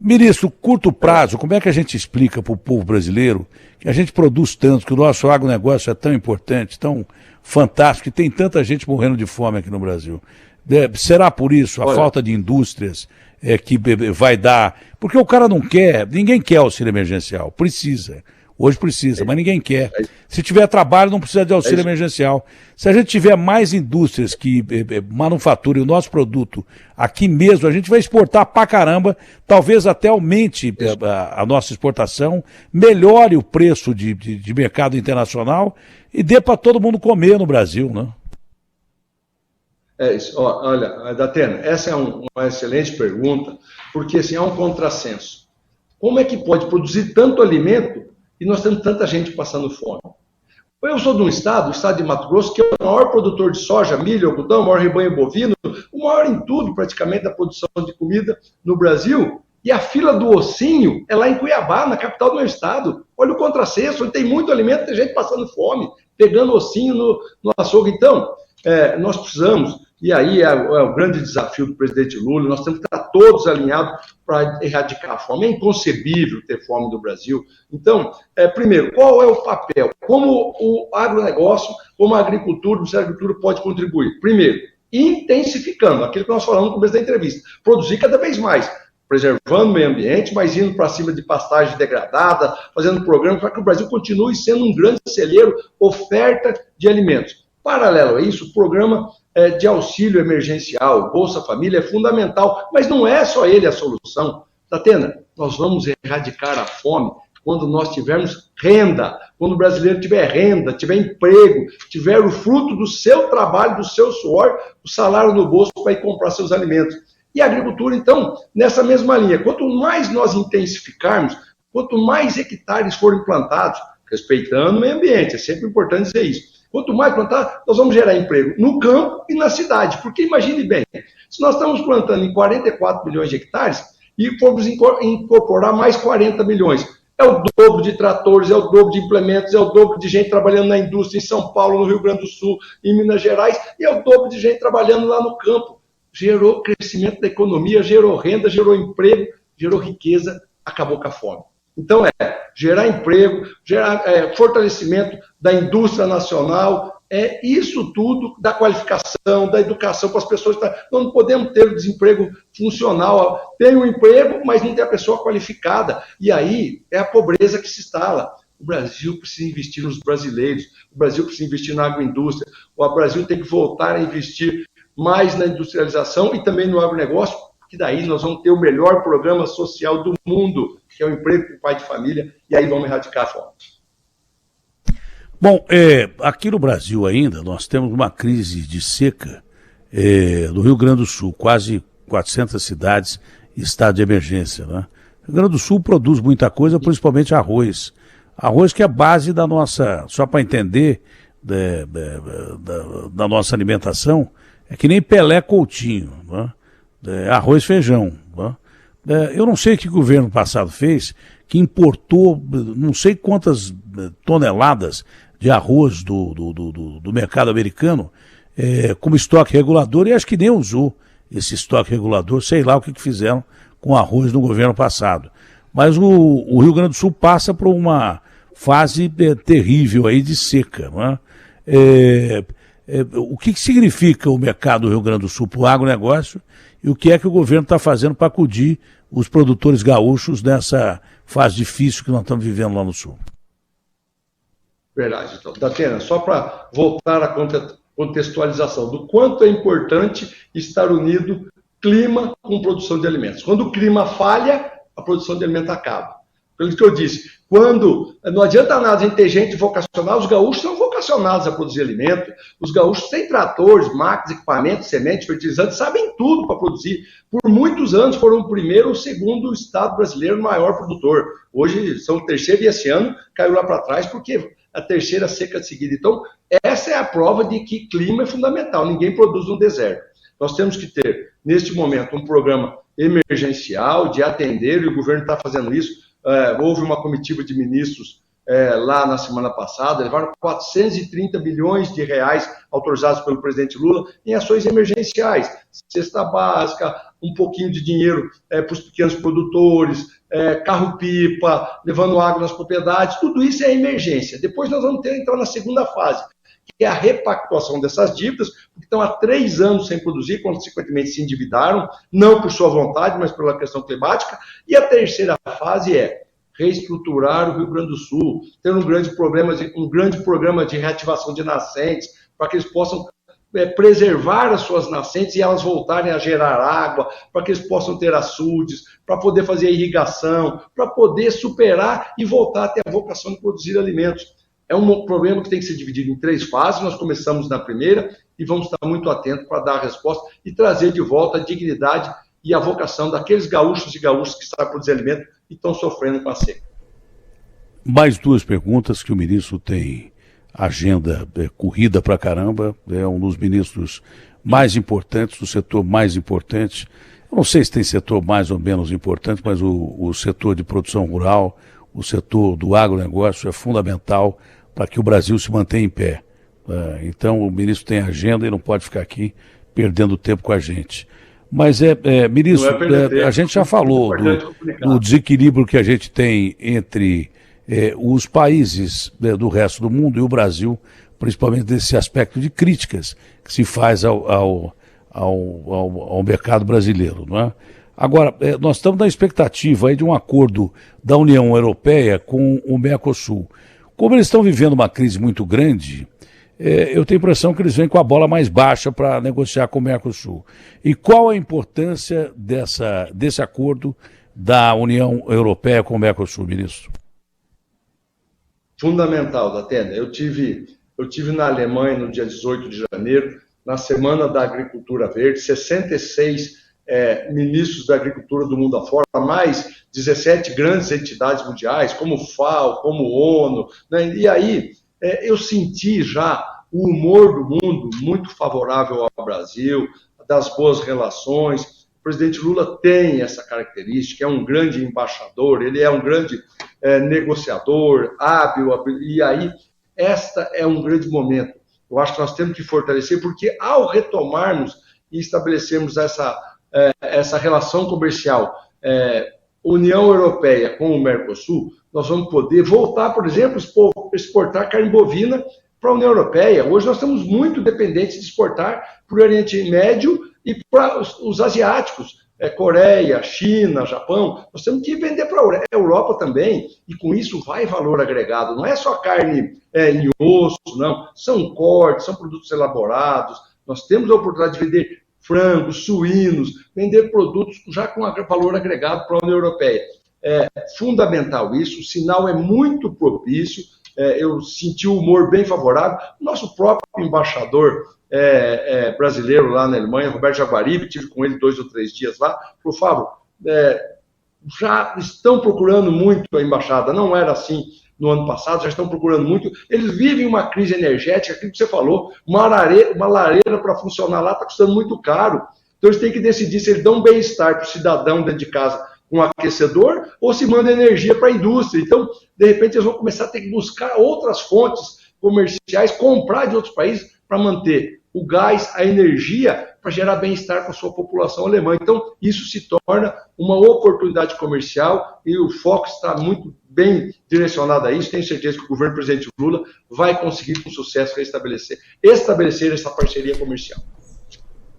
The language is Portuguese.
Ministro, curto prazo, como é que a gente explica para o povo brasileiro que a gente produz tanto, que o nosso agronegócio é tão importante, tão fantástico, que tem tanta gente morrendo de fome aqui no Brasil? Será por isso a Olha, falta de indústrias que vai dar? Porque o cara não quer, ninguém quer auxílio emergencial, precisa. Hoje precisa, mas ninguém quer. Se tiver trabalho, não precisa de auxílio emergencial. Se a gente tiver mais indústrias que manufaturem o nosso produto aqui mesmo, a gente vai exportar pra caramba, talvez até aumente a nossa exportação, melhore o preço de mercado internacional e dê para todo mundo comer no Brasil, né? É isso. Olha, Datena, essa é uma excelente pergunta, porque assim, é um contrassenso. Como é que pode produzir tanto alimento e nós temos tanta gente passando fome? Eu sou de um estado, o estado de Mato Grosso, que é o maior produtor de soja, milho, algodão, o maior rebanho bovino, o maior em tudo, praticamente, da produção de comida no Brasil. E a fila do ossinho é lá em Cuiabá, na capital do meu estado. Olha o contrassenso, onde tem muito alimento, tem gente passando fome, pegando ossinho no açougue. Então, nós precisamos, e aí é o grande desafio do presidente Lula, nós temos que estar todos alinhados para erradicar a fome. É inconcebível ter fome no Brasil. Então, primeiro, qual é o papel? Como o agronegócio, como a agricultura, o Ministério da Agricultura pode contribuir? Primeiro, intensificando aquilo que nós falamos no começo da entrevista, produzir cada vez mais, preservando o meio ambiente, mas indo para cima de pastagem degradada, fazendo programas para que o Brasil continue sendo um grande celeiro, oferta de alimentos. Paralelo a isso, o programa de auxílio emergencial, Bolsa Família, é fundamental, mas não é só ele a solução. Datena, nós vamos erradicar a fome quando nós tivermos renda, quando o brasileiro tiver renda, tiver emprego, tiver o fruto do seu trabalho, do seu suor, o salário no bolso para ir comprar seus alimentos. E a agricultura, então, nessa mesma linha, quanto mais nós intensificarmos, quanto mais hectares forem plantados, respeitando o meio ambiente, é sempre importante dizer isso. Quanto mais plantar, nós vamos gerar emprego no campo e na cidade. Porque imagine bem, se nós estamos plantando em 44 milhões de hectares e formos incorporar mais 40 milhões, é o dobro de tratores, é o dobro de implementos, é o dobro de gente trabalhando na indústria em São Paulo, no Rio Grande do Sul, em Minas Gerais, e é o dobro de gente trabalhando lá no campo. Gerou crescimento da economia, gerou renda, gerou emprego, gerou riqueza, acabou com a fome. Então, gerar emprego, gerar fortalecimento da indústria nacional, isso tudo da qualificação, da educação para as pessoas. Nós não podemos ter o desemprego funcional. Tem um emprego, mas não tem a pessoa qualificada. E aí é a pobreza que se instala. O Brasil precisa investir nos brasileiros, o Brasil precisa investir na agroindústria, o Brasil tem que voltar a investir mais na industrialização e também no agronegócio, porque daí nós vamos ter o melhor programa social do mundo, que é o emprego para o pai de família, e aí vamos erradicar a fome. Bom, aqui no Brasil ainda, nós temos uma crise de seca no Rio Grande do Sul, quase 400 cidades, estado de emergência, né? O Rio Grande do Sul produz muita coisa, principalmente arroz. Arroz que é base da nossa, só para entender, da nossa alimentação, é que nem Pelé Coutinho, né? Arroz e feijão. Né? Eu não sei o que o governo passado fez, que importou não sei quantas toneladas de arroz do mercado americano como estoque regulador, e acho que nem usou esse estoque regulador, sei lá o que fizeram com arroz no governo passado. Mas o Rio Grande do Sul passa por uma fase terrível aí de seca. Não é? O que significa o mercado do Rio Grande do Sul para o agronegócio e o que é que o governo está fazendo para acudir os produtores gaúchos nessa fase difícil que nós estamos vivendo lá no Sul? Verdade. Então, Datena, só para voltar à contextualização do quanto é importante estar unido clima com produção de alimentos. Quando o clima falha, a produção de alimentos acaba. Pelo que eu disse, quando não adianta nada a gente ter gente vocacional, os gaúchos são vocacionados a produzir alimento, os gaúchos têm tratores, máquinas, equipamentos, sementes, fertilizantes, sabem tudo para produzir. Por muitos anos foram o primeiro ou o segundo estado brasileiro maior produtor. Hoje são o terceiro e esse ano caiu lá para trás porque a terceira seca de seguida. Então, essa é a prova de que clima é fundamental, ninguém produz no deserto. Nós temos que ter, neste momento, um programa emergencial de atender, e o governo está fazendo isso. Houve uma comitiva de ministros lá na semana passada, levaram 430 bilhões de reais autorizados pelo presidente Lula em ações emergenciais, cesta básica, um pouquinho de dinheiro para os pequenos produtores, carro-pipa, levando água nas propriedades, tudo isso é emergência. Depois nós vamos entrar na segunda fase, que é a repactuação dessas dívidas, porque estão há 3 anos sem produzir, consequentemente se endividaram, não por sua vontade, mas pela questão climática. E a terceira fase é reestruturar o Rio Grande do Sul, ter um grande programa de reativação de nascentes, para que eles possam preservar as suas nascentes e elas voltarem a gerar água, para que eles possam ter açudes, para poder fazer irrigação, para poder superar e voltar a ter a vocação de produzir alimentos. É um problema que tem que ser dividido em 3 fases, nós começamos na primeira e vamos estar muito atentos para dar a resposta e trazer de volta a dignidade e a vocação daqueles gaúchos e gaúchas que sabem produzir alimento e estão sofrendo com a seca. Mais 2 perguntas, que o ministro tem agenda corrida pra caramba, é um dos ministros mais importantes, do setor mais importante. Eu não sei se tem setor mais ou menos importante, mas o setor de produção rural, o setor do agronegócio é fundamental para que o Brasil se mantenha em pé. Então o ministro tem agenda e não pode ficar aqui perdendo tempo com a gente. Mas, ministro, a gente já falou do desequilíbrio que a gente tem entre os países do resto do mundo e o Brasil, principalmente desse aspecto de críticas que se faz ao mercado brasileiro, não é? Agora, nós estamos na expectativa aí de um acordo da União Europeia com o Mercosul. Como eles estão vivendo uma crise muito grande, eu tenho a impressão que eles vêm com a bola mais baixa para negociar com o Mercosul. E qual a importância desse acordo da União Europeia com o Mercosul, ministro? Fundamental, Datena. Eu tive na Alemanha no dia 18 de janeiro, na Semana da Agricultura Verde, 66 ministros da agricultura do mundo afora, mais 17 grandes entidades mundiais, como FAO, como ONU, né? E aí eu senti já o humor do mundo muito favorável ao Brasil, das boas relações. O presidente Lula tem essa característica, é um grande embaixador, ele é um grande negociador, hábil, e aí esta é um grande momento. Eu acho que nós temos que fortalecer, porque ao retomarmos e estabelecermos essa relação comercial União Europeia com o Mercosul, nós vamos poder voltar, por exemplo, exportar carne bovina para a União Europeia. Hoje nós estamos muito dependentes de exportar para o Oriente Médio e para os asiáticos, Coreia, China, Japão. Nós temos que vender para a Europa também, e com isso vai valor agregado. Não é só carne em osso, não. São cortes, são produtos elaborados. Nós temos a oportunidade de vender frangos, suínos, vender produtos já com valor agregado para a União Europeia. É fundamental isso, o sinal é muito propício, eu senti o humor bem favorável. Nosso próprio embaixador brasileiro lá na Alemanha, Roberto Jaguaribe, tive com ele 2 ou 3 dias lá, falou: Fábio, já estão procurando muito a embaixada, não era assim no ano passado, já estão procurando muito. Eles vivem uma crise energética, aquilo que você falou, uma lareira para funcionar lá está custando muito caro. Então eles têm que decidir se eles dão bem-estar para o cidadão dentro de casa com um aquecedor ou se manda energia para a indústria. Então, de repente, eles vão começar a ter que buscar outras fontes comerciais, comprar de outros países para manter o gás, a energia, para gerar bem-estar para a sua população alemã. Então, isso se torna uma oportunidade comercial e o foco está muito bem direcionado a isso. Tenho certeza que o governo do presidente Lula vai conseguir com sucesso estabelecer essa parceria comercial.